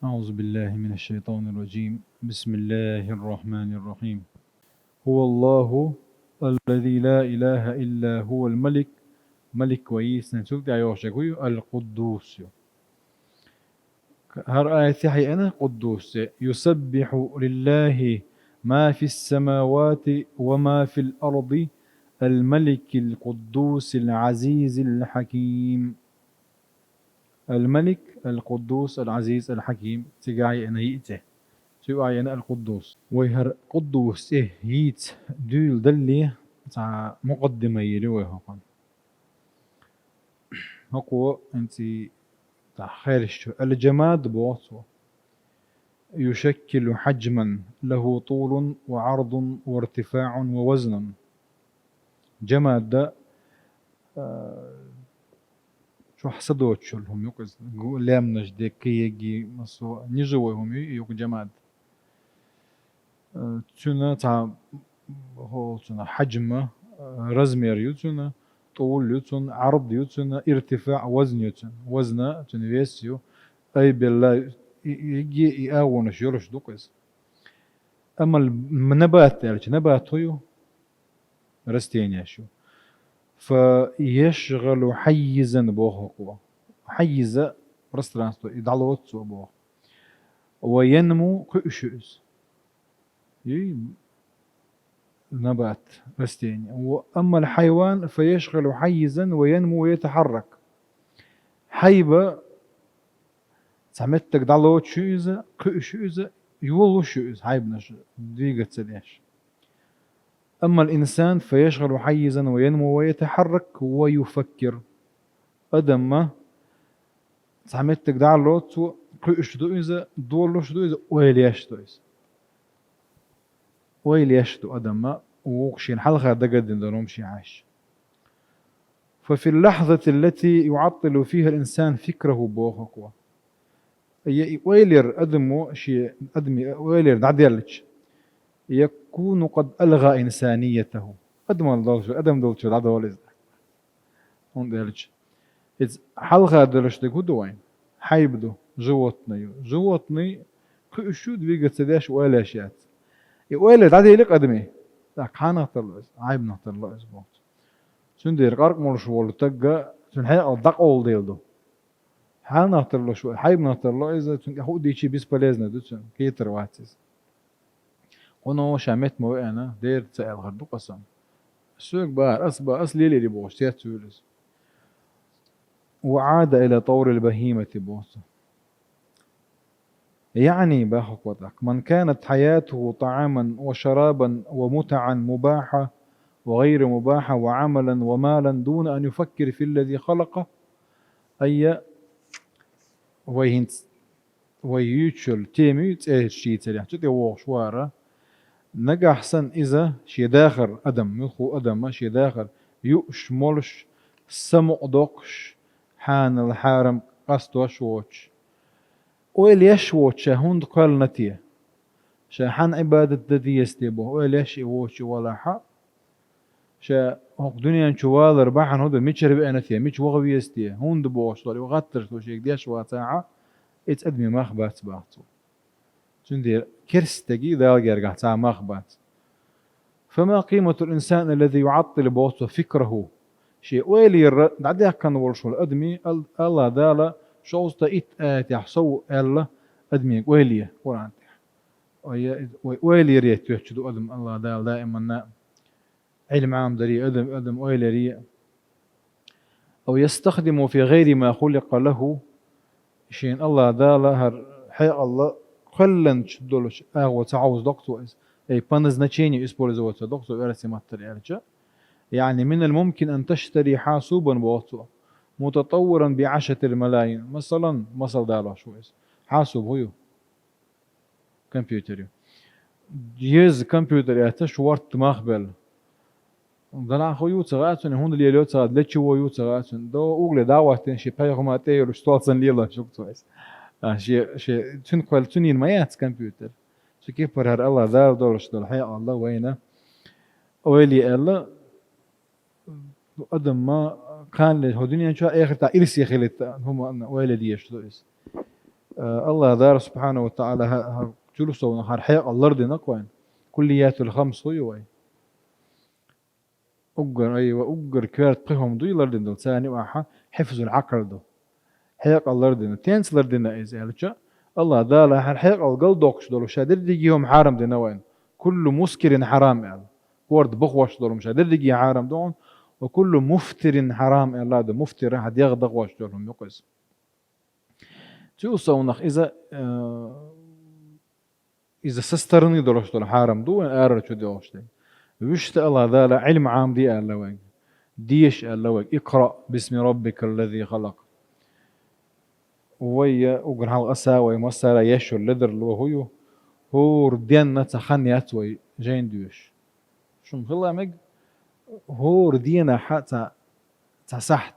أعوذ بالله من الشيطان الرجيم. بسم الله الرحمن الرحيم. هو الله الذي لا إله إلا هو الملك ملك كويس نسوك دعيوشكوي القدوس. هر آية حي أنا قدوس يسبح لله ما في السماوات وما في الأرض الملك القدوس العزيز الحكيم. الملك القدوس العزيز الحكيم تقاي أنا يئته تقاي أنا القدوس ويهر قدوس ييت دول دلي تاع مقدمة يلوه هقن هقو انتي تاع خير الشو الجماد بوصو يشكل حجما له طول وعرض وارتفاع ووزن. جماد ده شو حسدوت شو هم يقز لامنش ديكي يجي مصو نجوهم يوق جماد تشونا تاع هو تشونا حجمه رزمير يوتشونا طول يوتشون عرض يوتشونا ارتفاع وزن يوتشون وزنه تنفيسيو أي بالله يجي يأون شيرش دوكس. أما النبات يعني نبات هو رستين يشو فيشغل حيزا بوه قوة حيزة رسترانستو يدعلوت سو بوه وينمو كأشوز نبات رستين. وأما الحيوان فيشغل حيزا وينمو ويتحرك حيبة سمتك دعلوت شوزة كأشوزة يولو شوز حيبنش ديقة سديش. أما الإنسان فيشغل حيزا وينمو ويتحرك ويفكر أدم ما سمتك دعلوت كأشوزة دولو شوزة ويليشتو أدم ما وقشين حلقة دقد درومشي عاش. ففي اللحظة التي يعطل فيها الإنسان فكره بوخقوة ويلير أدمو شي أدمي ويلير دعديلش يكون قد ألغى إنسانيته. أدم دولش دعدولز هون ديلش إذ حلقة دلش دقودوين حيبدو جوتني كأشود بيقت سداش ولا شيات ويلير دعديلك أدمي لك حانا طلعز عيب نطلعز بوت سندير قارق مرش ولا تجا سن حي دق أول ديلدو حانا طلع شو حيب نطلع إذا سن هو دي شيء بس بلازنا دوتسن كيتر واتس قنو شامت مو أنا دير تسأل غردو قسم السوق بار أصبح أصلي اللي بوش تياتولز. وعاد إلى طور البهيمة بوس يعني باخك وضعك من كانت حياته طعاما وشرابا ومتعا مباحة وغير مباحة وعملا ومالا دون أن يفكر في الذي خلقه أي ويهنت ويوتشل تيمي تشي تريح تدي وشوارة نجا أحسن إذا شي داخل أدم يخو أدم ما شي داخل يؤش مولش سمع دوقش حان الحارم قصد وشوش ويل يشوش هند قال نتيه شاحن عبادة ددي يستيبه ويل يش يوش ولا حق شا هوك دنيا نشوال رباحن هود ميتشر بأنتيه ميتش وغوي يستيه هند بوش طولي وغتر توشيك ديش واتاعة إت أدمي مخبات باعتو تندير كرستجي ذا جرجع تاع مخبات. فما قيمة الإنسان الذي يعطل بوصف فكره شيء ويلي دعدي كان ورشو الأدمي الله دالا شوزتا إت يحصو الله أدمي ويلي قرآن ويلي ريت يحشدو أدم الله دالا دائما علم عام دري أدم ويلي ري أو يستخدم في غير ما خلق له شين الله دالا هر حي الله قلن شدولش تعوز دكتور أي بنزنتشيني إسبوريزوتا دكتور إرسي ماتر إرجع. يعني من الممكن أن تشتري حاسوبا بواتو متطورا ب10 الملايين مثلا مثل دالا شو حاسوب هو كمبيوتر جهاز كمبيوتر يحتاج ورت مخبل دنا خو يوتسغاتن هون اللي يوتسغات لتشو يوتسغاتن دو اوغل دعوتن شي بايغماتي رشتوتسن ليلا شوكتو شي تن كوالتنين مايات كمبيوتر شو كيف برهر الله دار دورش دول حي الله وينه ويلي الله قدم ما كان له دنيا شو آخر تا إرسي خلت هم ويلدي يشتو إس الله دار سبحانه وتعالى جلسوا نهار حيق الأرض نقوين كليات الخمس وين أجر أيوة أجر كارت قهم دوي الأرض دول ثاني واحد حفظ العقل دو حيق الأرض تنس الأرض إذا قالتش الله دار حيق القل دوكش دول شادر ديجيهم حرام دينا وين كل مسكر حرام يعني كورد بخوش دول مش شادر ديجي حرام دون وكل مفتر حرام الله ده مفتر حد يغضغ واش دولهم يقص توصل نخ إذا سسترني دولش دول حرام دو أرد شو دولش ده وش الله ذا علم عام دي الله وين ديش الله وين اقرأ باسم ربك الذي خلق ويا وقرها الأسا ويمسر يشو اللدر اللي هو ردين نتخني أتوي جين ديوش شو مخلا مج هو ردينا حتى تسحت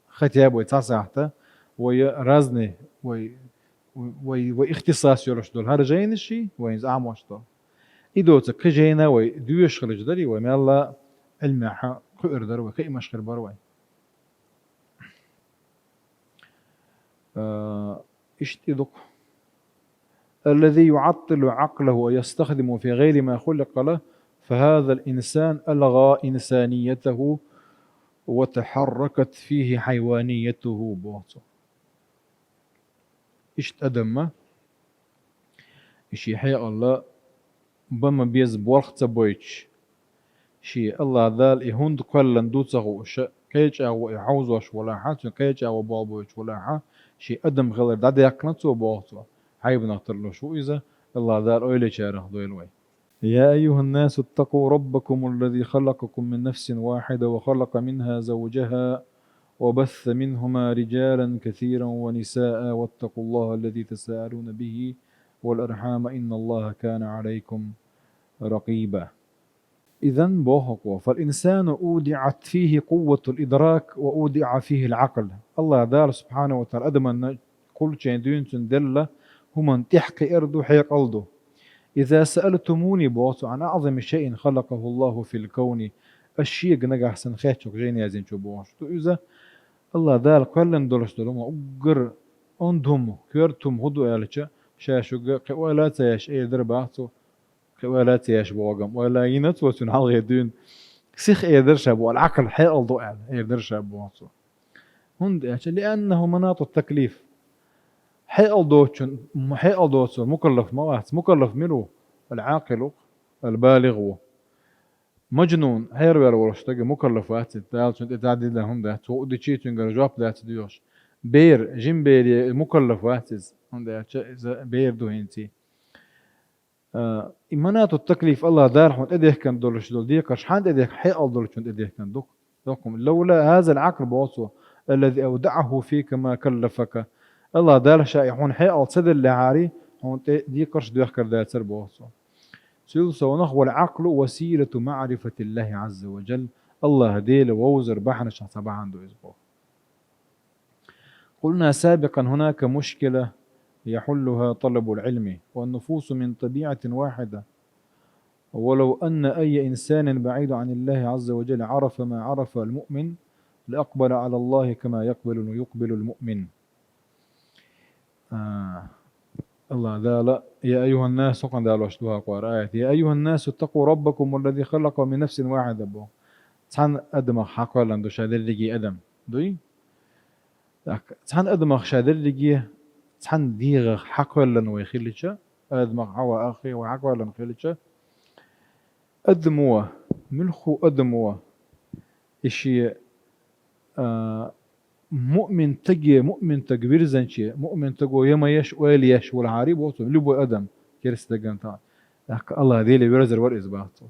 ختياب ويتسحت ويرزني واختصاص يرش دول هذا جين الشيء وين زعم واش دول إذا تكجينا ويدوش خرج دري وما الله علم حق قدر وكي مشخر بروي اشتدق الذي يعطل عقله ويستخدم في غير ما خلق له فهذا الإنسان ألغى إنسانيته وتحركت فيه حيوانيته بوطه اشت أدم إشي حي الله بما بيز بورخت بويتش شي الله ذال يهند كلن دوتسغو كيج او يحوزوش ولا حات كيج او بابوش ولا حا شي ادم غير داد يقنتو بوتو حيب نقتلو شو اذا الله ذال اويلي شارح دويلوي يا ايها الناس اتقوا ربكم الذي خلقكم من نفس واحده وخلق منها زوجها وبث منهما رجالا كثيرا ونساء واتقوا الله الذي تساءلون به والارحام ان الله كان عليكم رقيبا إذا بوهقوا فالإنسان أودعت فيه قوة الإدراك وأودع فيه العقل الله دار سبحانه وتعالى أدمن كل شيء دون تندل هم تحقي أرضو حيق ألدو إذا سألتموني بوصو عن أعظم شيء خلقه الله في الكون الشيء نجح سنخيتشك جيني يزين شو بوصو إذا الله دار كلن دولش دولما أقر أندهم كيرتم هدو ألتش شاشو ولا تيش أي درباتو ولا تياش بوغم ولا ينتوتن حال يدون سيخ يدرش ابو العقل حي الضوء يدرش ابو هند لانه مناط التكليف حي الضوء مكلف موات مكلف منه العاقل البالغ مجنون هيروي الورشتاق مكلفات تعدي لهم ده تودي شيء تنقل جواب ذات ديوش بير جنبير مكلفات هند بير دو هنتي إمانات التكليف الله دار حمد إديه كان دولش دول ديكش حد إديه حيقل دولش حمد إديه كان دوكم لولا هذا العقل بوصوه الذي أودعه فيك ما كلفك الله دار شائحون حيقل صد اللي عاري حمد ديكش ديكر ذات سر بوصوه سيلسا ونخوى العقل وسيلة معرفة الله عز وجل الله ديل ووزر بحنا شخصبا عنده إسبوع قلنا سابقا هناك مشكلة يحلها طلب العلم والنفوس من طبيعة واحدة ولو أن أي إنسان بعيد عن الله عز وجل عرف ما عرف المؤمن لأقبل على الله كما يقبل المؤمن الله ذا لا يا أيها الناس وقد دالوشتوها قرآيات يا أيها الناس اتقوا ربكم الذي خلق من نفس واحدة بو تحن أدم حقا لندو شادر لجي أدم دوي تحن أدم شادر لجي تحن ديغ حقا لنو يخليتش أدم عوا أخي وحقا لن خليتش أدموه ملخو أدموه إشي مؤمن تكبير زنشي مؤمن تقو يما يش ويلي يش والعارب وطو لبو أدم كيرس تقنطا الله ديلي ويرزر ورئيز باطو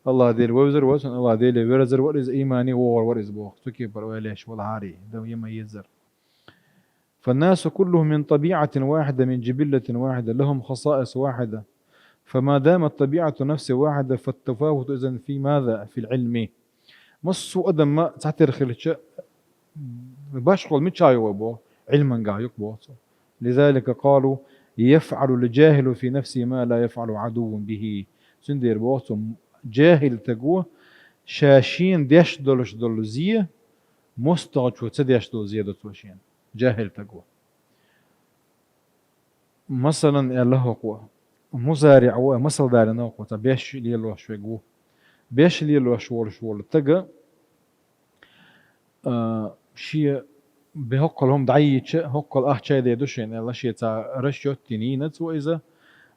الله ديلي ويرزر ورئيز الله ديلي ويرزر ورئيز إيماني ورئيز بوخ تكبر ويلي يش والعاري دو يما يزر فالناس كلهم من طبيعة واحدة من جبلة واحدة لهم خصائص واحدة فما دامت طبيعة نفس واحدة فالتفاوت إذن في ماذا في العلم مصو أدم ما تعتر خلتش باشغل متشاي وبو علما قايق بوصو لذلك قالوا يفعل الجاهل في نفسه ما لا يفعل عدو به سندير بوصو جاهل تقوى شاشين ديش دولش دولو زيه مستغج وتديش دول زيادة توشين جاهل تقوى مثلا الله قوة مزارع ومثل دارنا قوة بيش ليلو شوي قوة بيش ليلو شوال تجا شيء بهقل هم دعيتش هقل شيء ده دوشين الله شيء تا رشيوت تنينت وإذا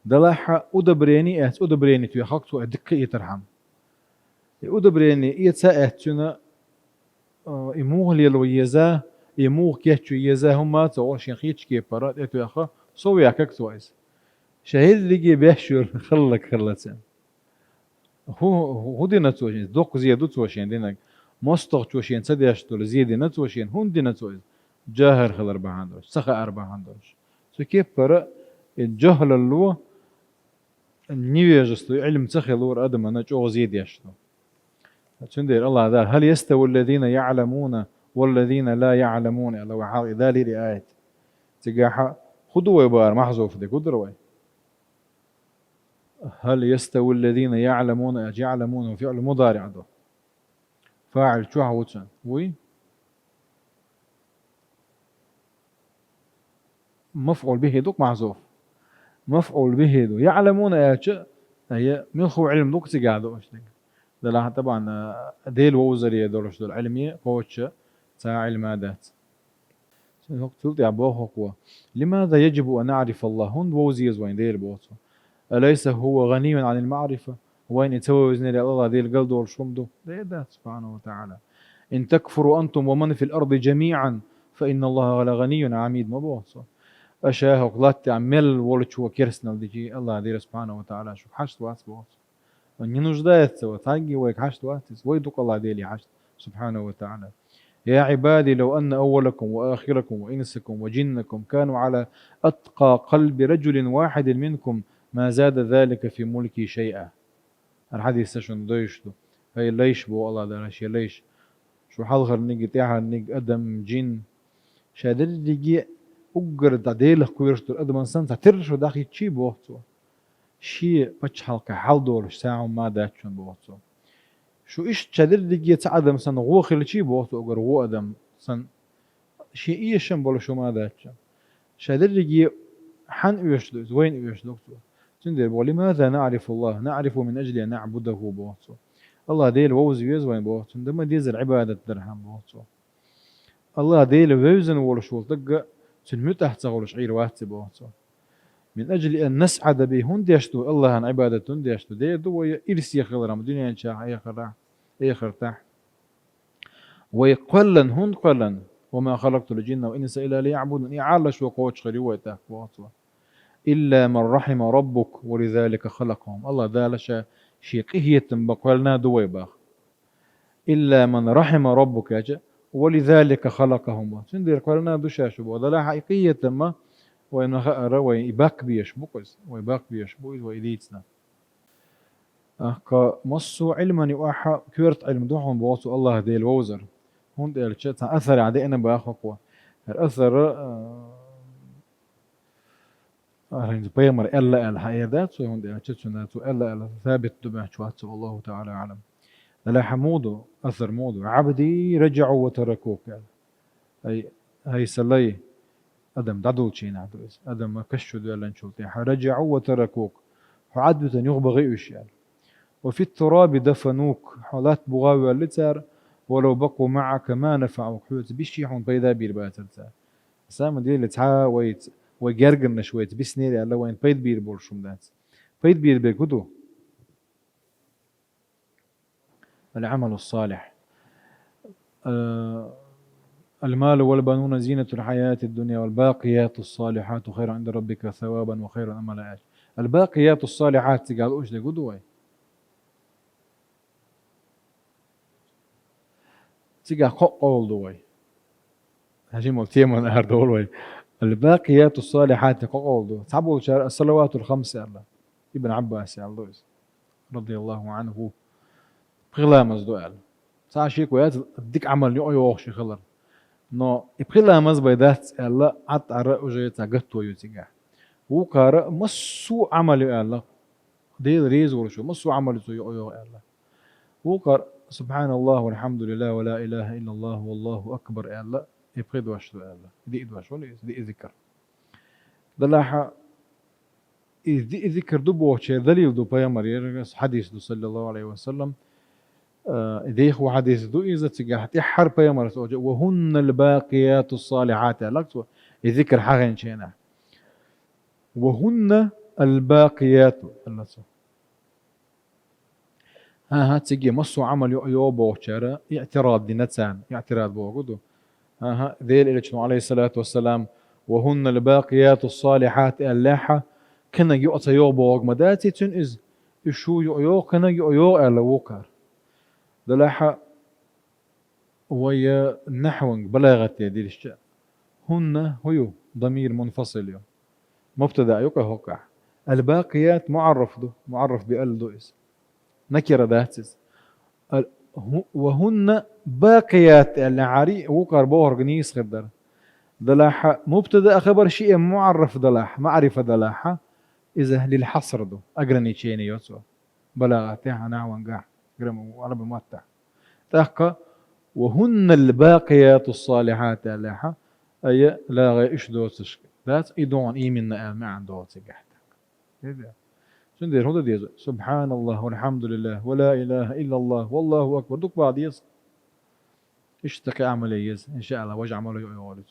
دلاحة أدبريني أدبريني توي حقتو أدك يترحم أدبريني يتساءتنا إموه ليلو يزا إموه كيتشو يزا هما تواشين خيتش كي برات إتو يخا سوي عكاكتو إذا شهيد لقي بيحشر خلتين هو دي نتوشين دوق زيادو توشين دينك مستغ توشين سديشتو زيادي نتوشين هون دي نتوشين جاهر خل 400 سخا 400 سو كيف برا الجهل اللو نيويجستو علم تخي لور ادم انا جو زيد يشتو تندير الله ذا هل يستوي الذين يعلمون والذين لا يعلمون لو حال ذالي رآية تقاحا خدوا بار محذوف دي قدروا هل يستوي الذين يعلمون فعل مضارع ده فاعل شو هوتشن وي مفعول به دوك محذوف مفعول به دو يعلمون هي ملخو علم دوك تقعدو اشتك ده طبعا ديل ووزرية دولش دول علمية قوتش تاع علمادات قلت يا بوهو لماذا يجب أن نعرف الله هون ووزيز وين ديل بوتو أليس هو غني عن المعرفة وين يتسوي وزن الله ديل قلدو والشمدو ده سبحانه وتعالى إن تكفروا أنتم ومن في الأرض جميعا فإن الله لغني عميد ما بوتو أشاه قلت عمل ولش وكرسنال ديجي الله دير سبحانه وتعالى شو حشت وات بوتو не нуждается вот هاجي حشت واتس ويدك الله ديلي حشت سبحانه وتعالى يا عبادي لو أن أولكم وآخركم وإنسكم وجنكم كانوا على أتقى قلب رجل واحد منكم ما زاد ذلك في ملكي شيئا الحديث سشن دويشتو هي ليش بو الله دارش ليش شو حضغر نيجي تاعها نيج أدم جن شادر ديجي أجر داديله كويرشتو أدم إنسان ترشو داخل شي بوحتو شيء بتش حلقة حل دور ساعة ما داتشون بوحتو شو إيش شادر ديجي تعدم سن غو خلشي بوحتو أجر غو أدم سن شيء إيشن بولو شو ما داتشون شادر ديجي حن إيشلو وين إيشلو تندر ولماذا نعرف الله نعرف من أجل أن نعبده بوحتو الله ديل ووز ويز وين بوحتو دم ديز العبادة درهم بوحتو الله ديل ويزن ولشول دقة تنمتح تغولش عير واتي بوحتو من أجل أن نسعد بهن ديشتو الله عن عبادة ديشتو دي دو إرسي خلرام دنيا شاح أي خرتاح ويقلن هن قلن وما خلقت الجن وإنس إلا ليعبدون يعالش وقوتش خريوته بوحتو إلا من رحم ربك ولذلك خلقهم الله دالش شيقية بقولنا دويباخ إلا من رحم ربك يا ولذلك خلقهم سندير قولنا دوشاش ولا حقيقية ما وين خأر ويباك بيشبوكس ويباك بيشبوكس ويديتنا كمصو علما يوحى كورت علم دوحهم بواسو الله ديل ووزر هون ديل شات أثر عدينا بأخوة الأثر بيمر إلا الحيادات وهون ديل شات سناتو إلا ثابت دبع شوات والله تعالى أعلم لا حمودو أثر مودو عبدي رجعوا وتركوك هي سلي أدم دادول شين عدوز أدم كشوا دولا نشولتي رجعوا وتركوك عدوة يغبغي يعني وفي التراب دفنوك حالات بغاوي اللتر ولو بقوا معك ما نفعوك حوت بيشيحون بيدا بير باتلتا سام دي اللي تعا ويجرجن شويت بسنيري الله وين بيد بير بورشوم دات بيد بير بكدو العمل الصالح المال والبنون زينة الحياة الدنيا والباقيات الصالحات خير عند ربك ثوابا وخير أملا أجر الباقيات الصالحات قال أوش دي قدوة تيجا قول دوي هجي ملتيمون أردول الباقيات الصالحات قول دو تعبوا الصلوات الخمس الله ابن عباس الله رضي الله عنه بغلا مزدوال ساشيك ويات ديك عمل يوخش خلر نو بغلا مز بيدات الله عط على وجهتا قطو يوتيغا وقار مسو عمل الله ديل ريز ورشو مسو عمل يو الله وقار سبحان الله والحمد لله ولا اله الا الله والله اكبر الله يبغي دوش الله دي دوش ولا دي ذكر دلاحه ذكر دبوش دليل دو بيامر حديث دو صلى الله عليه وسلم إذا هو حديث دو إذا تجاه تحر بيامر وهن الباقيات الصالحات لكتو ذكر حاجة شينا وهن الباقيات الله ها تجي مصو عمل يو بوشرة اعتراض دي نتسان اعتراض بوجوده ها ذيل إلى عليه الصلاة والسلام وهن الباقيات الصالحات اللاحة كنا يؤتى يو بوج مداتي تنز شو يو كنا يو على وكر دلاحة ويا نحو بلاغة دي الشيء هن هيو ضمير منفصل يو مبتدأ يوكا هوكا الباقيات معرف دو معرف بأل دو اسم نكرة ذاتس وهن باقيات العري وكر بور جنيس خدر دلاحة مبتدأ خبر شيء معرف دلاح معرفة دلاحة إذا للحصر دو أقرني تشيني يوسو بلاغتها نعوان قاع قرم عربي مؤتع تحقى وهن الباقيات الصالحات دلاحة أي لا غير إيش دوتش ذات إيدون إيمن ما عنده تجحت كذا سندير هذا ديز سبحان الله والحمد لله ولا إله إلا الله والله أكبر دوك بعض يز اشتكي أعمل يز إن شاء الله وجع عمله يقول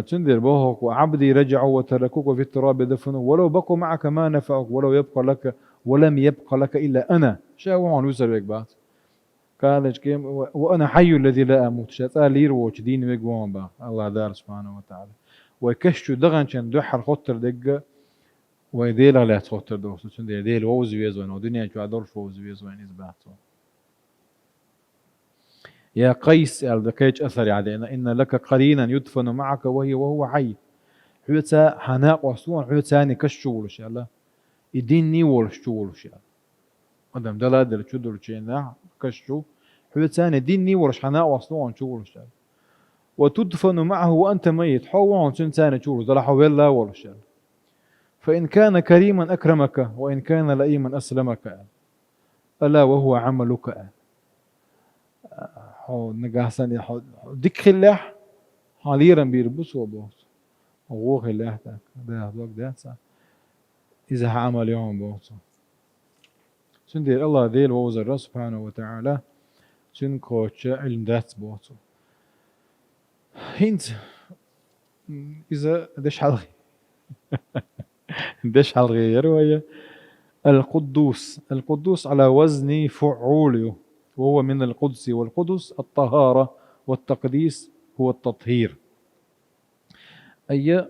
تندر بوهك وعبدي رجعوا وتركوك في التراب دفنوا ولو بقوا معك ما نفعك ولو يبقى لك ولم يبقى لك إلا أنا شاو عن وزر بيك بعض قالج كيم وأنا حي الذي لا أموت شاء لير وش دين بيك با الله دار سبحانه وتعالى ويكشتو دغن شن دحر خطر دقة ويديل على خطر دوس تندر ديل ووز ويزوين ودنيا جو أدورش ووز ويزوين إزباطه يا قيس الذكيج أثر علينا إن لك قرينا يدفن معك وهو حي حيوتا حناق وصون حيوتاني كشول شاء الله يديني ورشول شاء الله قدام دلادل شدر شينا كشو حيوتاني ديني ورش حناق وصون شول شاء الله وتدفن معه وأنت ميت حوان تنتاني شول دل حويلا ورش فإن كان كريما أكرمك وإن كان لئيما أسلمك ألا وهو عملك حو نجاسني حو ديك خلاح حاليرا بيربص وبوس هو خلاح تاك ده وقت ده إذا عمل يوم بوس سندير الله ذيل ووزر سبحانه وتعالى سن كوتش علم ذات بوس هنت إذا دش حلقي دش حلقي يروي القدوس على وزن فعول وهو من القدس والقدس الطهارة والتقديس هو التطهير أي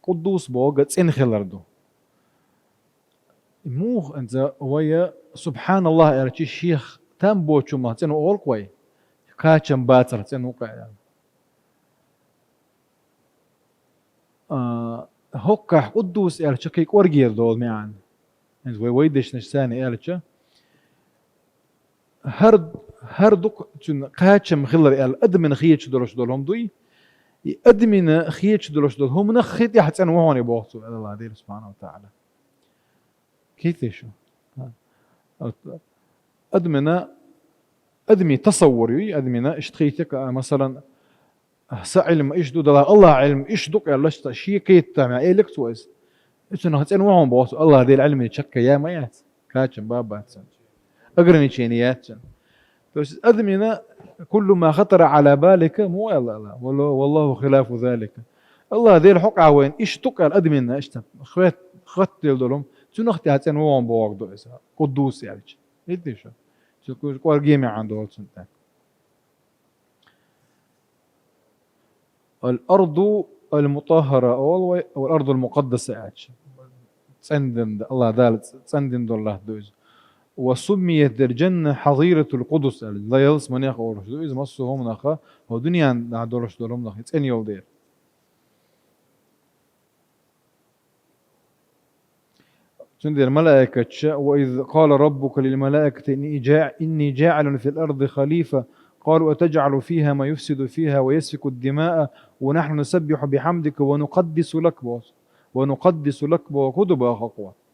قدوس بوجد إنخلردو مو أنت ويا سبحان الله يا الشيخ تام بوتشو ما تنو أول قوي كاتشم باتر تنو قاعد هوكا قدوس يا الشكيك ورجير دول معان أنت ويدش نشاني يا الشيخ هردك تون قاتشم خلر ال ادمن خيتش دولش دولهم دوي ادمن خيتش دولش دول هم نخيت يحتن وهون يبوطوا الله دير سبحانه وتعالى كيف شو ادمي تصوري ادمن اشتخيتك مثلا علم ايش دو الله علم ايش دوك يلا شيء كيت مع ايه لك تويس انه هتن وهون بوطوا الله دير العلم يتشكى يا ميات كاتشم بابات أقرني شينيات بس أدمنا كل ما خطر على بالك مو الله والله خلاف ذلك الله ذي الحق وين إيش تقال أدمنا إيش خوات خطل دولهم شنو اختياتين وهم بوقدو إسا قدوس يعني إيش شو كوار جيمي عنده سنتين الأرض المطهرة أو الأرض المقدسة يعني تسندن الله ذلك تسندن الله دوز وسميت الجنة حظيرة القدس لا يلس منيخ أورش دو إذا مصو هم نخا هو دنيا نعدورش دولهم نخ إتس إن يول دير تندير ملائكة وإذ قال ربك للملائكة إني جاعل في الأرض خليفة قالوا أتجعل فيها ما يفسد فيها ويسفك الدماء ونحن نسبح بحمدك ونقدس لك وكتب أخوة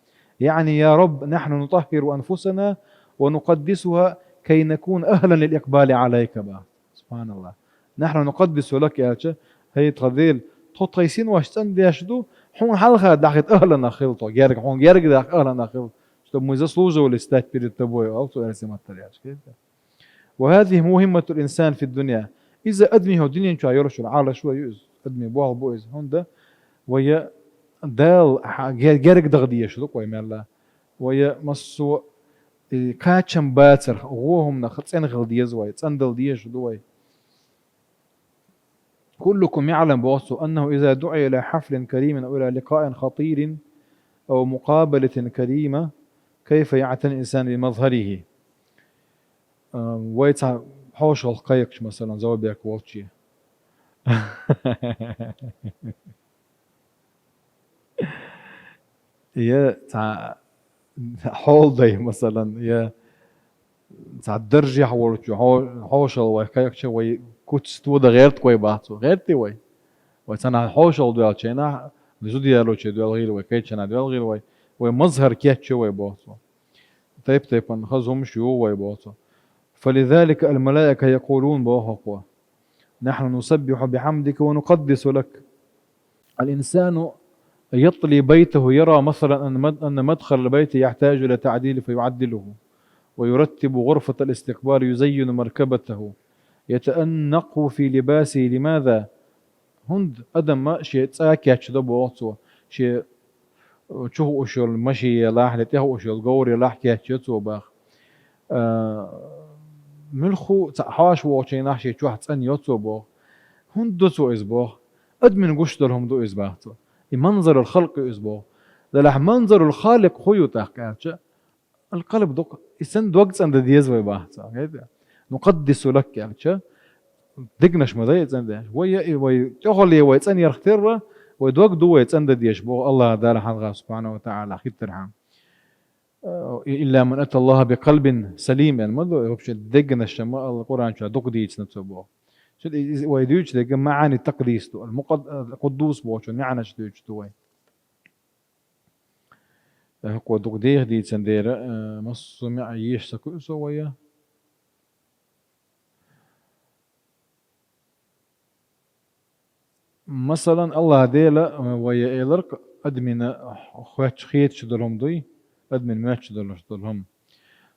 يعني يا رب نحن نطهر أنفسنا ونقدسها كي نكون أهلا للإقبال عليك بقى سبحان الله نحن نقدس لك يا شيخ هي تغذيل تحط قيسين واش تنديش دو حون حلقة داخت أهلنا خلطو جارك حون جارك داخ أهلنا خلط شتو ميزة سلوجة ولا استات بيد تبوي أو تو أرسي ما ترياش كده. وهذه مهمة الإنسان في الدنيا. إذا أدمي هو الدنيا شو يرش العالة شو يؤز أدمي بوال بوز هوندا ويا دال جارك دغدية شو كوي مالا ويا مسو كاتشم باتر وهم نخلصين غلدية زواي تصندل ديش دوي. كلكم يعلم بوصو أنه إذا دعي إلى حفل كريم أو إلى لقاء خطير أو مقابلة كريمة كيف يعتني الإنسان بمظهره. ويتع حوش القيقش مثلا زوابيك واتشي يا تاع حول داي مثلا يا تاع الدرجة حورتشو حوش القيقش وي كوتس تودا غيرت كوي باتو غيرتي وي ويتنا حوش الدوال شينا لزودي يالو شي دوال غير وي كيتشنا دوال غير وي ومظهر كيتشو وي باتو طيب نخزهم شو وي باتو. فلذلك الملائكة يقولون بوهقوا نحن نسبح بحمدك ونقدس لك. الإنسان يطلي بيته يرى مثلا أن مدخل البيت يحتاج إلى تعديل فيعدله ويرتب غرفة الاستقبال يزين مركبته يتأنق في لباسه. لماذا؟ هند أدم ما شيء تساكياتش دبوتو شيء شو أشول مشي لاح لتيه أشول قوري لاح كياتشو باخ ملخو حاش ووشي نحشي شو حتسأني يوتو بوخ هندو سو إزبوخ أدمن قشترهم دو إزباحتو منظر الخلق إزبوخ ده منظر الخالق خيو تحكاتش القلب دوك إسن دوقت عند ديز ويباحتو نقدس لك يعني دقنش مضايق عند وي تخلي ويتسن يختر ويدوق دو يتسن ديش بو الله دار حلقه سبحانه وتعالى خير ترحم إلا من أتى الله بقلب سليم يعني ما يبش دقنش ما القرآن شو دوق ديش نتسبوه ويدوش ده معاني التقديس القدوس بوشون معنى شدوش دوي هو دقديه دي تندير مص معيش سكو سويا مثلا الله ديلا ويا إيلرك أدمن خوات خيت شدلهم دوي أدمن مات شدلهم.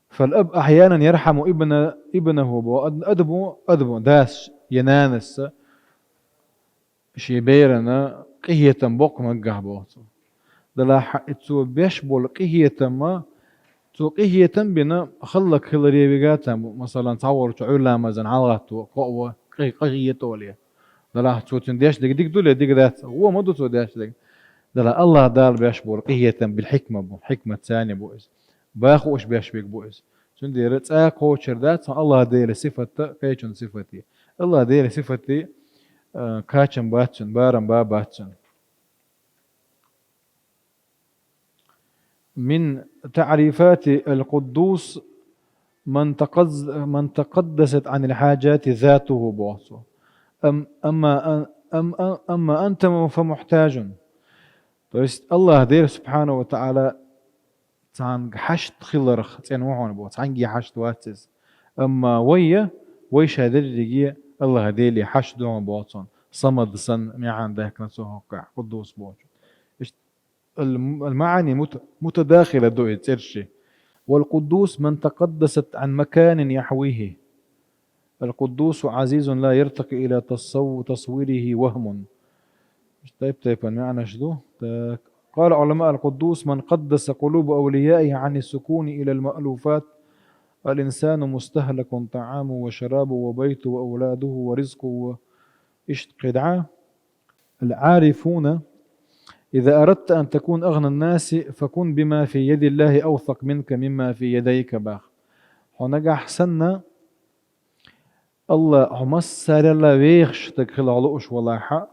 فالأب أحيانا يرحم ابنه أدبو داس ينانس شيبيرنا قهية بوق مقه بوتو دلا حقتو بيشبول قهية ما تو قهية بنا خلق خلري بيقاتا مثلا تصور تعولا مزن عالغاتو قوة قهية وليه دلا تو تنديش ديك دول ديك ذات هو ما دو داش ديك دلا الله دار بيشبول قهية بالحكمة بو حكمة ثانية بوئز باخوش بيشبك بوئز سندي رتسا كوتشر ذات الله دير صفة كيتشن صفتي الله دير صفتي كاتشن باتشن بارم باتشن. من تعريفات القدوس من تقدست عن الحاجات ذاته بوصو أما أنت فمحتاج. الله دير سبحانه وتعالى تان حشت خلرخ تان وحون بو تانجي حشت واتز أما ويش هذا اللي الله ديلي حشت دون بوصون صمد سن معان ذاك نسوه قدوس بوصون. المعاني متداخلة دو ترشي. والقدوس من تقدست عن مكان يحويه. القدوس عزيز لا يرتقي إلى تصويره وهم. طيب المعنى شدو؟ قال علماء القدوس من قدس قلوب أوليائه عن السكون إلى المألوفات. الإنسان مستهلك طعامه وشرابه وبيته وأولاده ورزقه قدعة. العارفون إذا أردت أن تكون أغنى الناس فكن بما في يد الله أوثق منك مما في يديك باخ. هنجا حسنا الله همسر الله ويخش تكخل علوش ولا حق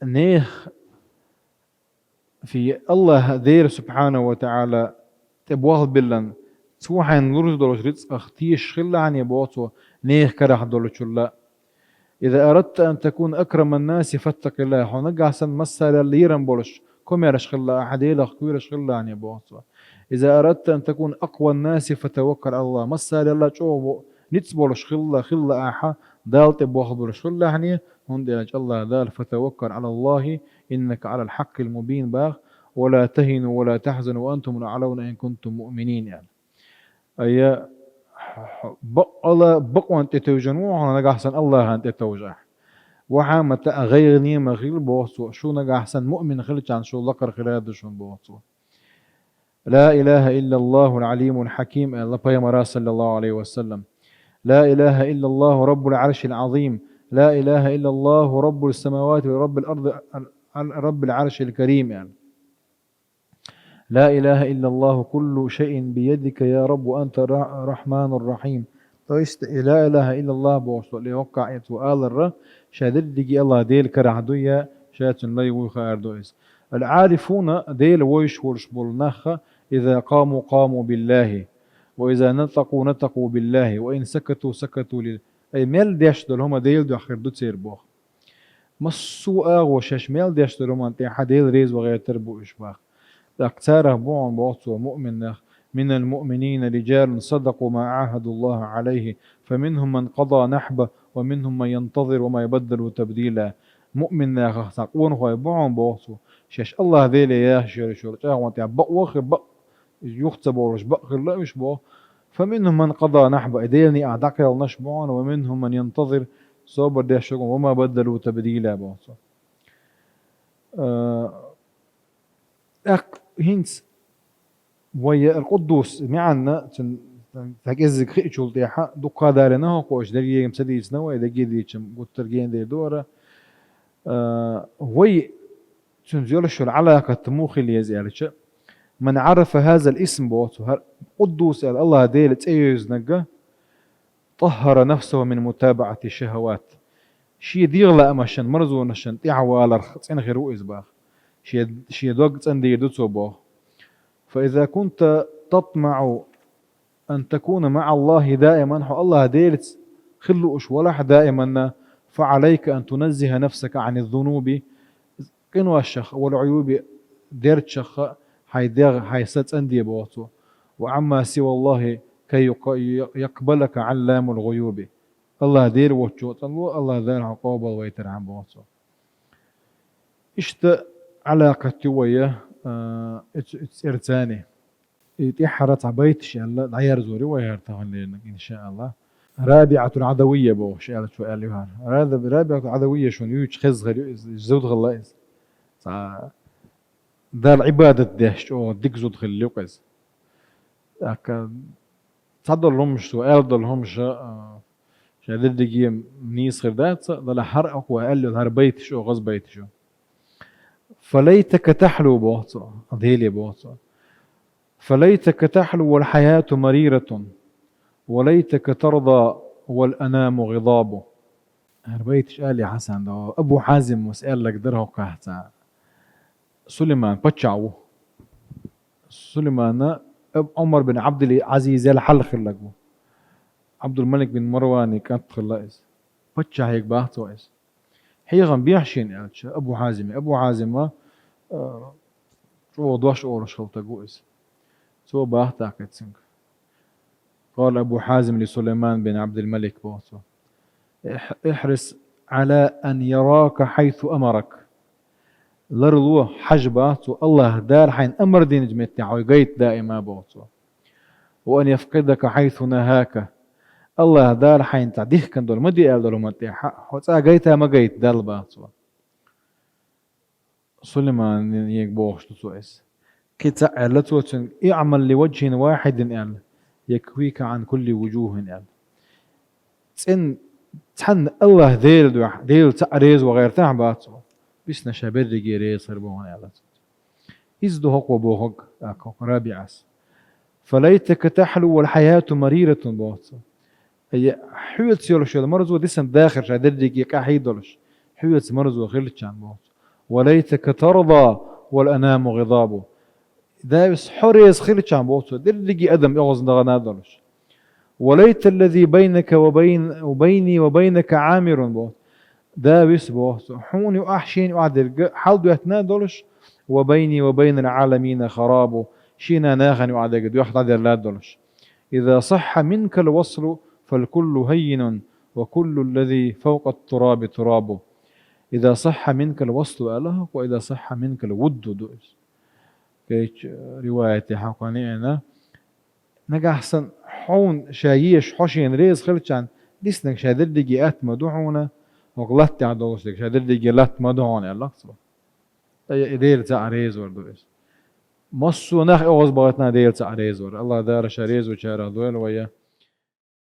نيخ في الله دير سبحانه وتعالى تبوه بلن سوحين نورز دولش رزق اختيش خلا عن يبوتو نيخ كرح دولش الله. إذا أردت أن تكون أكرم الناس فاتق الله. هنجا حسن مسر اللي يرن بولش كم يرش خلا أحد يلخ كويرش خلا عن يبوتو. إذا أردت أن تكون أقوى الناس فتوكل على الله مسر الله شو نتسبولش خلا آحا دالت بوخبرش خلا هنيه هون ديلج الله دال فتوكل على الله إنك على الحق المبين باغ ولا تهنوا ولا تحزنوا وأنتم الأعلون إن كنتم مؤمنين يعني أي الله بقوا أنت توجنوا أنا أحسن الله أنت توجع وحا متى غيرني مغير بوصو شو نجا أحسن مؤمن خلت عن شو ذكر خلاد شو بوصو لا إله إلا الله العليم الحكيم الله بيامرا صلى الله عليه وسلم لا إله إلا الله رب العرش العظيم لا إله إلا الله رب السماوات ورب الأرض رب العرش الكريم يعني لا إله إلا الله كل شيء بيدك يا رب وأنت الرحمن الرحيم لا إله إلا الله بوصو اللي وقع وقال الر شاددقي الله ديل كرعدوية شاتن لا يوخا أردويس العارفون ديل ويش ورش بولناخ إذا قاموا بالله وإذا نطقوا بالله وإن سكتوا أي ميل ديش دول هما ديل دو آخر دو تسير بوخ مسوء وشاش ميل ديش دول هما انتي حديل ريز وغير تربو إشباخ أكثره بوعن بوصو مؤمن من المؤمنين رجال صدقوا ما عاهدوا الله عليه فمنهم من قضى نحبه ومنهم من ينتظر وما يبدل تبديلا مؤمن تقون هو بوعن بوصو شاش الله ذيلي يا شرشور وانتي بق وخر بق يختب ورش بق لا يشبه فمنهم من قضى نحبه إديني أعدق النشبعون ومنهم من ينتظر صبر ديشون وما بدلوا تبديلا بوصو هينس ويا القدوس معنا تجزك خيشول تيحا دقا دارنا قوش درجة مسدي سنوا إذا جدي كم قطرجين دي دورة وي تنزلش العلاقة تموخي اللي يزعلش من عرف هذا الاسم بوتو قدوس الله ديل تأيز نجا طهر نفسه من متابعة الشهوات شي ديغلا أمشان مرزو نشان تعوالر خصين غيرو إزباخ شي دوغ تندي دوتو بو فإذا كنت تطمع أن تكون مع الله دائما الله ديلت خلوش ولا دائما فعليك أن تنزه نفسك عن الذنوب قنوى الشخ والعيوب ديرت شخ هاي ست أندي بوتو وعما سوى الله كي يقبلك علام الغيوب الله دير وجوت الله دير عقوبة ويتر عن بوتو اشت علاقة وياه ارتاني يتحرت عبيت شاء الله دعير زوري ويرتهن لنا إن شاء الله رابعة العدوية بو شاء الله هذا رابعة العدوية شون يوج خز غير زود غلايز ذا العبادة دهش أو ديك زود خليوقز أك تصدر لهمش سؤال دلهمش شادد دقيقة نيس خردات ذا حرق وقال له هر بيت شو غز بيت شو فليتك تحلو بوصو أضيلي بوصو فليتك تحلو والحياة مريرة وليتك ترضى والأنام غضاب هربيتش قال يا حسن ده أبو حازم وسأل لك درها وقحتا سليمان بتشعو سليمان عمر بن عبد العزيز الحل خلقو عبد الملك بن مروان كانت خلاص بتشع هيك باهتو إيش حيغم بيحشين قالش أبو حازم شو دوش أورش خلطة جوز سو باهتا كتسنك قال أبو حازم لسليمان بن عبد الملك بوصو احرص على أن يراك حيث أمرك لرلو حجبات الله دار حين أمر دين جمتع ويقيت دائما بوصو وأن يفقدك حيث نهاك الله دار حين تعديه كان دول مدي قال دول متع حوتا قيتها ما قيت دال بوصو سليمان يقبوش تسويس كتا علتو اعمل لوجه واحد قال يكويك عن كل وجوه قال تحن الله ديل تعريز وغير تعبات بس نشابر ريز خربون قالت إزدو هق وبوهق رابعس فليتك تحلو والحياة مريرة بوصو هي حيوت يولش مرزو ديسن داخل شادرجي كحيدولش حيوت مرزو خلتش عن بوصو وليتك ترضى والأنام غضابه دايس حريز خلتش عن بوصو درجي أدم يغز نغنادولش وليت الذي بينك وبيني وبينك عامر بوصو دايس بوصو حوني وأحشين وعدل حالدو يتنادولش وبيني وبين العالمين خرابه شينا ناغن وعدل يحضر لا دولش إذا صح منك الوصل فالكل هين وكل الذي فوق التراب تراب. إذا صح منك الوصل أله وإذا صح منك الود دوئس. كيش رواية حقاني أنا نجا أحسن حون شايش حوشين ريز خلتشان ديسنك شادر ديجي أت مدوعونا وغلطت على دوسك شادر ديجي لات مدوعونا الله صبا دير تاع ريز وردوئس مصو نخ أوز بغتنا دير تاع ريز ور الله دار شريز وشارع دويل ويا